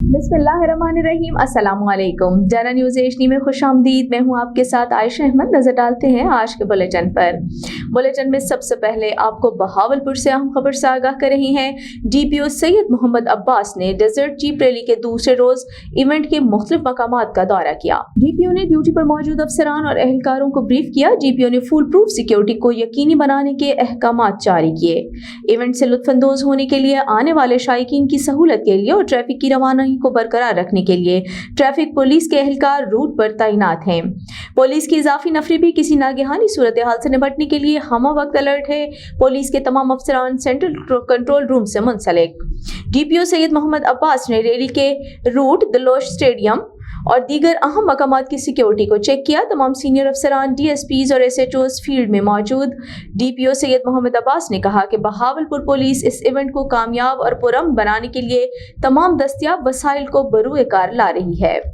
बिस्मिल्लाहिर्रहमानिर्रहीम, अस्सलाम वालेकुम। जाना न्यूज़ एचडी में खुशामदीद। मैं हूं आपके साथ आयशा अहमद। नजर डालते हैं आज के बुलेटिन पर। बुलेटिन में सबसे पहले आपको बहावलपुर से अहम खबर से आगाह कर रही हैं। डीपीओ सैयद मोहम्मद अब्बास ने डेजर्ट जीप रैली के दूसरे रोज इवेंट के मुख्तलिफ मकामात का दौरा किया। डीपीओ ने ड्यूटी पर मौजूद अफसरान और एहलकारों को ब्रीफ किया। डीपीओ ने फुल प्रूफ सिक्योरिटी को यकीनी बनाने के अहकामात जारी किए। इवेंट से लुत्फानंदोज होने के लिए आने वाले शायकीन की सहूलत के लिए और ट्रैफिक की रवानगी को बरकरार रखने के लिए ट्रैफिक पुलिस के एहलकार रूट पर तैनात हैं। पुलिस की इजाफी नफरी भी किसी नागहानी सूरत हाल से निपटने के लिए हम वक्त अलर्ट है। पुलिस के तमाम अफसरान सेंट्रल कंट्रोल रूम से मुंसलिक। डीपीओ सैयद मोहम्मद अब्बास ने रैली के रूट, दलोश स्टेडियम और दीगर अहम मकामात की सिक्योरिटी को चेक किया। तमाम सीनियर अफसरान, डीएसपीज और एसएचओज फील्ड में मौजूद। डीपीओ सैयद मोहम्मद अब्बास ने कहा कि बहावलपुर पुलिस इस इवेंट को कामयाब और पुरअमन बनाने के लिए तमाम दस्तयाब वसाइल को बरूए कार ला रही है।